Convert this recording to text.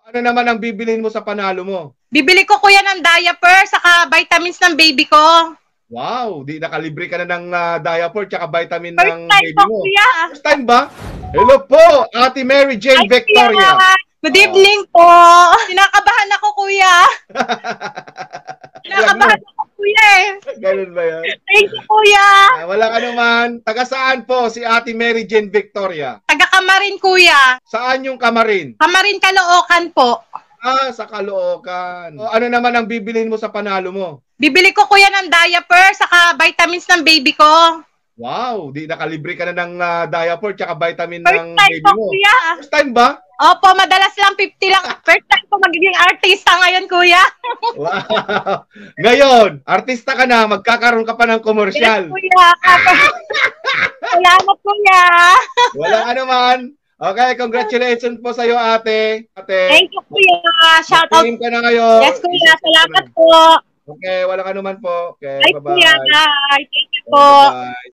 Ano naman ang bibilhin mo sa panalo mo? Bibili ko kuya ng diaper saka vitamins ng baby ko. Wow, di nakalibre ka na ng diaper tsaka vitamin First ng time baby po mo. kuya. First time ba? Hello po, Ate Mary Jane Ay, Victoria. kuya. Good evening po. Kinakabahan ako kuya. Kinakabahan ako kuya eh. Ganun ba yan? Thank you kuya. Walang anuman. Taga saan po si Ate Mary Jane Victoria? Taga Kamarin kuya. Saan yung Kamarin? Kamarin Caloocan po. Sa Caloocan. Ano naman ang bibilhin mo sa panalo mo? Bibili ko kuya ng diaper saka vitamins ng baby ko. Wow, di nakalibre ka na ng diaper tsaka vitamin First ng time baby po mo. kuya. First time ba? Opo, madalas lang 50 lang. First time po magiging artista ngayon kuya. Wow. Ngayon, artista ka na, magkakaroon ka pa ng Yes komersyal. kuya. Salamat kuya. Walang anuman. Okay, congratulations po sa iyo, ate. Thank you kuya. Shout out. Team ka na ngayon. Yes kuya, salamat po. Okay, walang anuman po. Okay, Bye bye-bye. kuya. Bye. Thank you po. Bye-bye.